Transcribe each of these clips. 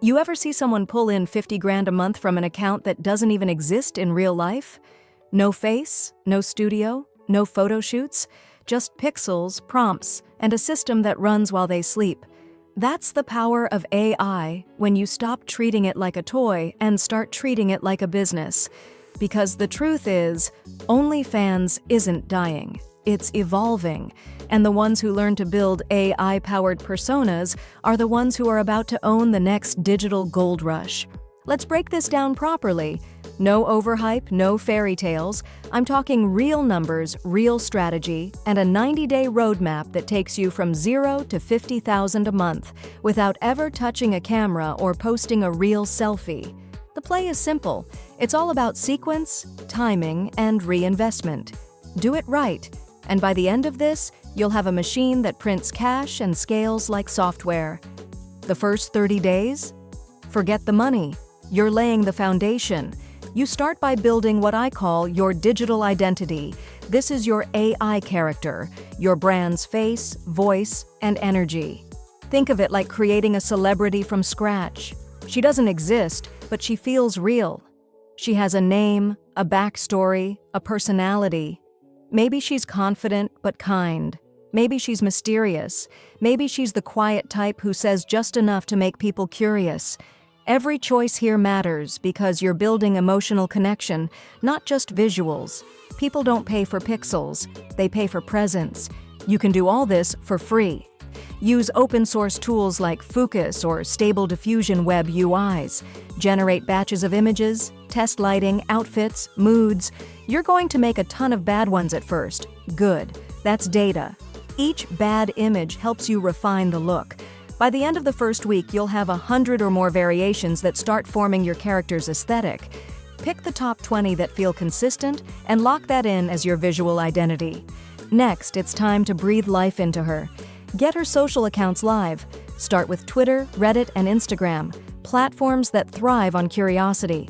You ever see someone pull in 50 grand a month from an account that doesn't even exist in real life? No face, no studio, no photo shoots, just pixels, prompts, and a system that runs while they sleep. That's the power of AI when you stop treating it like a toy and start treating it like a business. Because the truth is, OnlyFans isn't dying, it's evolving. And the ones who learn to build AI-powered personas are the ones who are about to own the next digital gold rush. Let's break this down properly. No overhype, no fairy tales. I'm talking real numbers, real strategy, and a 90-day roadmap that takes you from 0 to 50,000 a month without ever touching a camera or posting a real selfie. The play is simple. It's all about sequence, timing, and reinvestment. Do it right, and by the end of this, you'll have a machine that prints cash and scales like software. The first 30 days? Forget the money. You're laying the foundation. You start by building what I call your digital identity. This is your AI character, your brand's face, voice, and energy. Think of it like creating a celebrity from scratch. She doesn't exist, but she feels real. She has a name, a backstory, a personality. Maybe she's confident but kind. Maybe she's mysterious. Maybe she's the quiet type who says just enough to make people curious. Every choice here matters because you're building emotional connection, not just visuals. People don't pay for pixels, they pay for presence. You can do all this for free. Use open-source tools like Focus or Stable Diffusion web UIs. Generate batches of images, test lighting, outfits, moods. You're going to make a ton of bad ones at first. Good. That's data. Each bad image helps you refine the look. By the end of the first week, you'll have 100 or more variations that start forming your character's aesthetic. Pick the top 20 that feel consistent and lock that in as your visual identity. Next, it's time to breathe life into her. Get her social accounts live. Start with Twitter, Reddit, and Instagram, platforms that thrive on curiosity.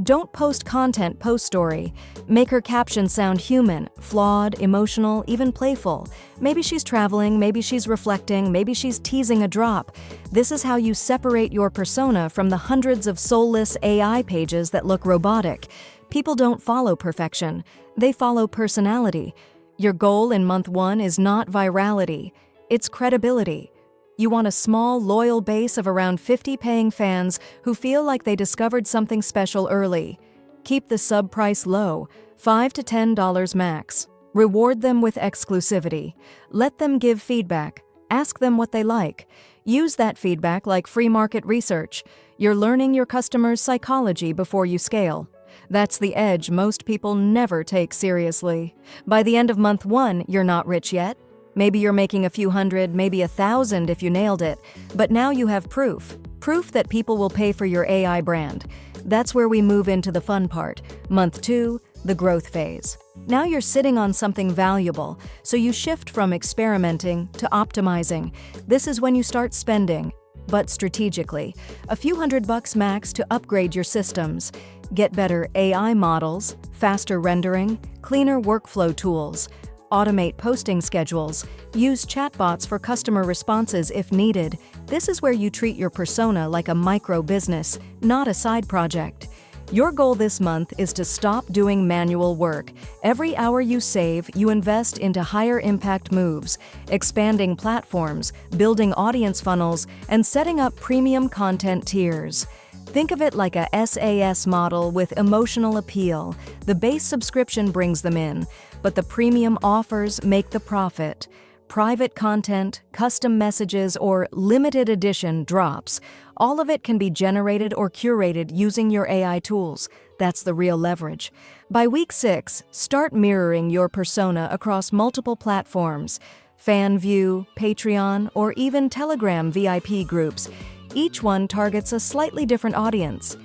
Don't post content post-story. Make her captions sound human, flawed, emotional, even playful. Maybe she's traveling, maybe she's reflecting, maybe she's teasing a drop. This is how you separate your persona from the hundreds of soulless AI pages that look robotic. People don't follow perfection. They follow personality. Your goal in month 1 is not virality. It's credibility. You want a small, loyal base of around 50 paying fans who feel like they discovered something special early. Keep the sub price low, $5 to $10 max. Reward them with exclusivity. Let them give feedback. Ask them what they like. Use that feedback like free market research. You're learning your customers' psychology before you scale. That's the edge most people never take seriously. By the end of month 1, you're not rich yet. Maybe you're making a few hundred, maybe 1,000 if you nailed it. But now you have proof. Proof that people will pay for your AI brand. That's where we move into the fun part. Month 2, the growth phase. Now you're sitting on something valuable, so you shift from experimenting to optimizing. This is when you start spending, but strategically. A few $100 max to upgrade your systems. Get better AI models, faster rendering, cleaner workflow tools. Automate posting schedules. Use chatbots for customer responses if needed. This is where you treat your persona like a micro-business, not a side project. Your goal this month is to stop doing manual work. Every hour you save, you invest into higher impact moves, expanding platforms, building audience funnels, and setting up premium content tiers. Think of it like a SaaS model with emotional appeal. The base subscription brings them in, but the premium offers make the profit. Private content, custom messages, or limited edition drops. All of it can be generated or curated using your AI tools. That's the real leverage. By week 6, start mirroring your persona across multiple platforms. FanView, Patreon, or even Telegram VIP groups. Each one targets a slightly different audience.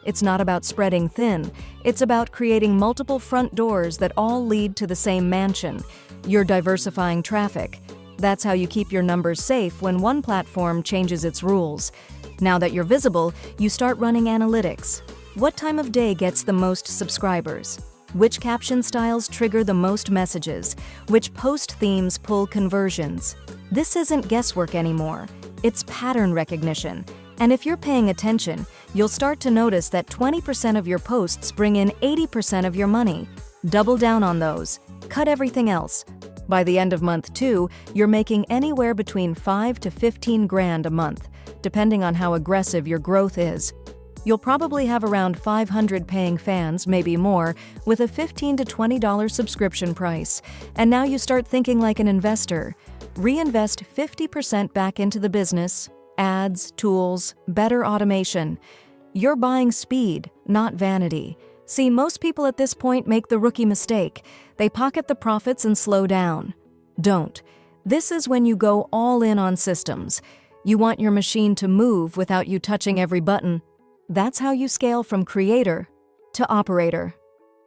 It's not about spreading thin. It's about creating multiple front doors that all lead to the same mansion. You're diversifying traffic. That's how you keep your numbers safe when one platform changes its rules. Now that you're visible, you start running analytics. What time of day gets the most subscribers? Which caption styles trigger the most messages? Which post themes pull conversions? This isn't guesswork anymore. It's pattern recognition. And if you're paying attention, you'll start to notice that 20% of your posts bring in 80% of your money. Double down on those. Cut everything else. By the end of month 2, you're making anywhere between 5 to 15 grand a month, depending on how aggressive your growth is. You'll probably have around 500 paying fans, maybe more, with a $15 to $20 subscription price. And now you start thinking like an investor. Reinvest 50% back into the business, ads, tools, better automation. You're buying speed, not vanity. See, most people at this point make the rookie mistake. They pocket the profits and slow down. Don't. This is when you go all in on systems. You want your machine to move without you touching every button. That's how you scale from creator to operator.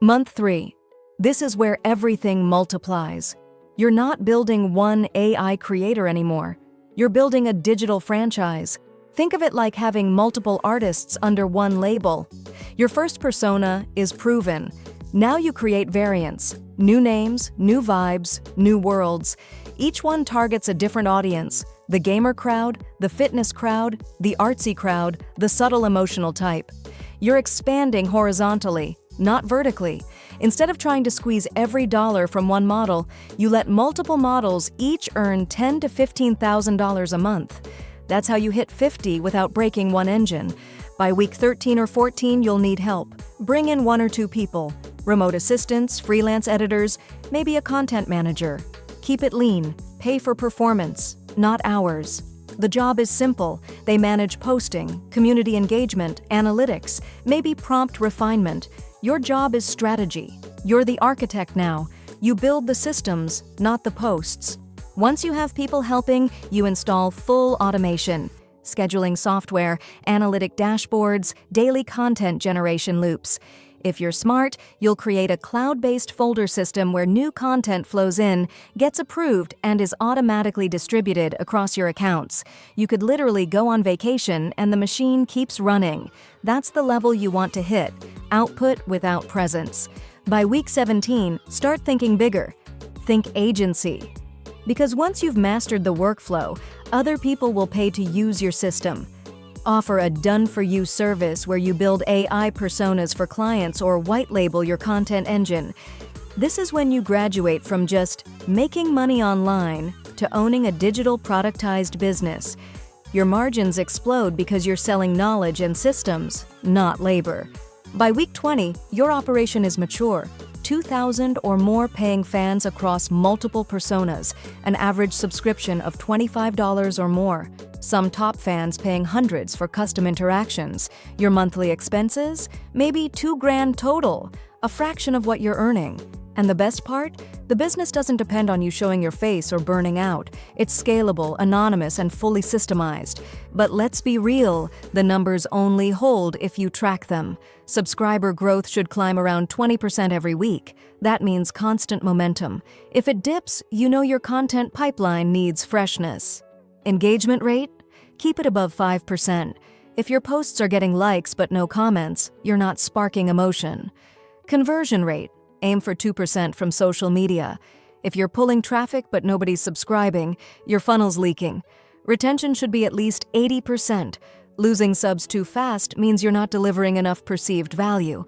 Month 3. This is where everything multiplies. You're not building one AI creator anymore. You're building a digital franchise. Think of it like having multiple artists under one label. Your first persona is proven. Now you create variants, new names, new vibes, new worlds. Each one targets a different audience: the gamer crowd, the fitness crowd, the artsy crowd, the subtle emotional type. You're expanding horizontally, not vertically. Instead of trying to squeeze every dollar from one model, you let multiple models each earn $10,000 to $15,000 a month. That's how you hit 50 without breaking one engine. By week 13 or 14, you'll need help. Bring in 1 or 2 people, remote assistants, freelance editors, maybe a content manager. Keep it lean, pay for performance, not hours. The job is simple. They manage posting, community engagement, analytics, maybe prompt refinement. Your job is strategy. You're the architect now. You build the systems, not the posts. Once you have people helping, you install full automation, scheduling software, analytic dashboards, daily content generation loops. If you're smart, you'll create a cloud-based folder system where new content flows in, gets approved, and is automatically distributed across your accounts. You could literally go on vacation and the machine keeps running. That's the level you want to hit: output without presence. By week 17, start thinking bigger. Think agency. Because once you've mastered the workflow, other people will pay to use your system. Offer a done-for-you service where you build AI personas for clients or white label your content engine. This is when you graduate from just making money online to owning a digital productized business. Your margins explode because you're selling knowledge and systems, not labor. By week 20, your operation is mature. 2,000 or more paying fans across multiple personas, an average subscription of $25 or more. Some top fans paying hundreds for custom interactions. Your monthly expenses? Maybe $2 grand total, a fraction of what you're earning. And the best part? The business doesn't depend on you showing your face or burning out. It's scalable, anonymous, and fully systemized. But let's be real, the numbers only hold if you track them. Subscriber growth should climb around 20% every week. That means constant momentum. If it dips, you know your content pipeline needs freshness. Engagement rate? Keep it above 5%. If your posts are getting likes but no comments, you're not sparking emotion. Conversion rate? Aim for 2% from social media. If you're pulling traffic but nobody's subscribing, your funnel's leaking. Retention should be at least 80%. Losing subs too fast means you're not delivering enough perceived value.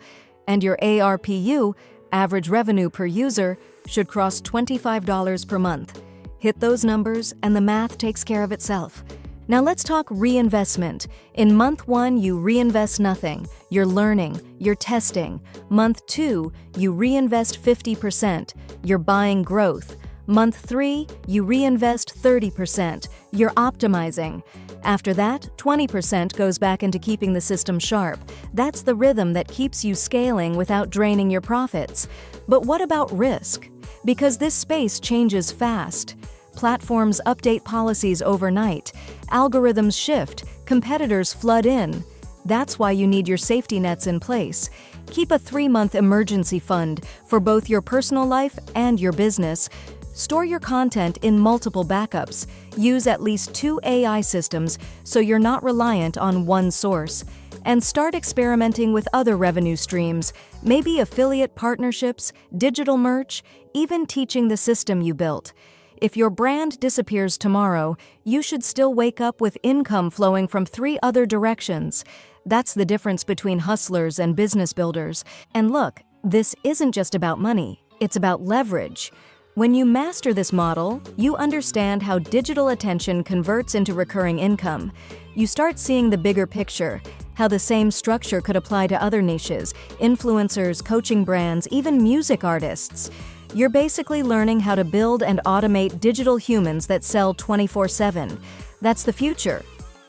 And your ARPU, average revenue per user, should cross $25 per month. Hit those numbers and the math takes care of itself. Now let's talk reinvestment. In month 1, you reinvest nothing. You're learning, you're testing. Month 2, you reinvest 50%. You're buying growth. Month 3, you reinvest 30%. You're optimizing. After that, 20% goes back into keeping the system sharp. That's the rhythm that keeps you scaling without draining your profits. But what about risk? Because this space changes fast. Platforms update policies overnight. Algorithms shift. Competitors flood in. That's why you need your safety nets in place. Keep a 3-month emergency fund for both your personal life and your business. Store your content in multiple backups. Use at least 2 AI systems so you're not reliant on one source. And start experimenting with other revenue streams, maybe affiliate partnerships, digital merch, even teaching the system you built. If your brand disappears tomorrow, you should still wake up with income flowing from 3 other directions. That's the difference between hustlers and business builders. And look, this isn't just about money, it's about leverage. When you master this model, you understand how digital attention converts into recurring income. You start seeing the bigger picture, how the same structure could apply to other niches, influencers, coaching brands, even music artists. You're basically learning how to build and automate digital humans that sell 24/7. That's the future.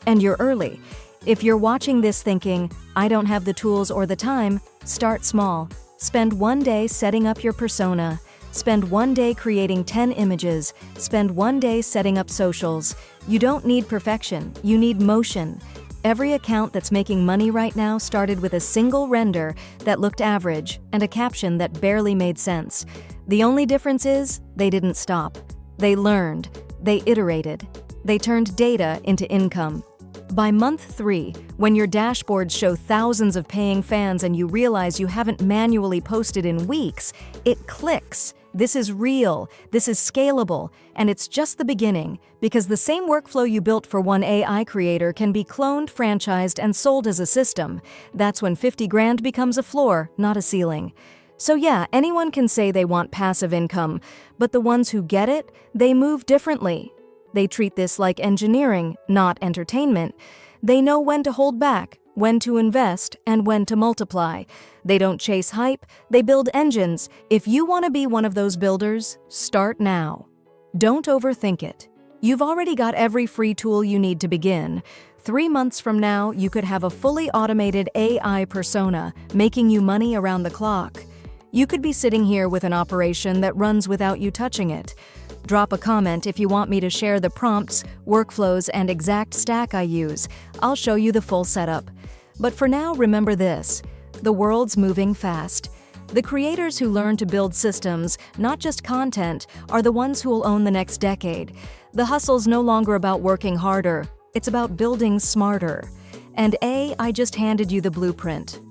And you're early. If you're watching this thinking, I don't have the tools or the time, start small. Spend 1 day setting up your persona. Spend 1 day creating 10 images. Spend 1 day setting up socials. You don't need perfection, you need motion. Every account that's making money right now started with a single render that looked average and a caption that barely made sense. The only difference is they didn't stop. They learned. They iterated. They turned data into income. By month 3, when your dashboards show thousands of paying fans and you realize you haven't manually posted in weeks, it clicks. This is real, this is scalable, and it's just the beginning, because the same workflow you built for one AI creator can be cloned, franchised, and sold as a system. That's when 50 grand becomes a floor, not a ceiling. So yeah, anyone can say they want passive income, but the ones who get it, they move differently. They treat this like engineering, not entertainment. They know when to hold back, when to invest, and when to multiply. They don't chase hype, they build engines. If you want to be one of those builders, start now. Don't overthink it. You've already got every free tool you need to begin. 3 months from now, you could have a fully automated AI persona, making you money around the clock. You could be sitting here with an operation that runs without you touching it. Drop a comment if you want me to share the prompts, workflows, and exact stack I use. I'll show you the full setup. But for now, remember this: the world's moving fast. The creators who learn to build systems, not just content, are the ones who will own the next decade. The hustle's no longer about working harder, it's about building smarter. And I just handed you the blueprint.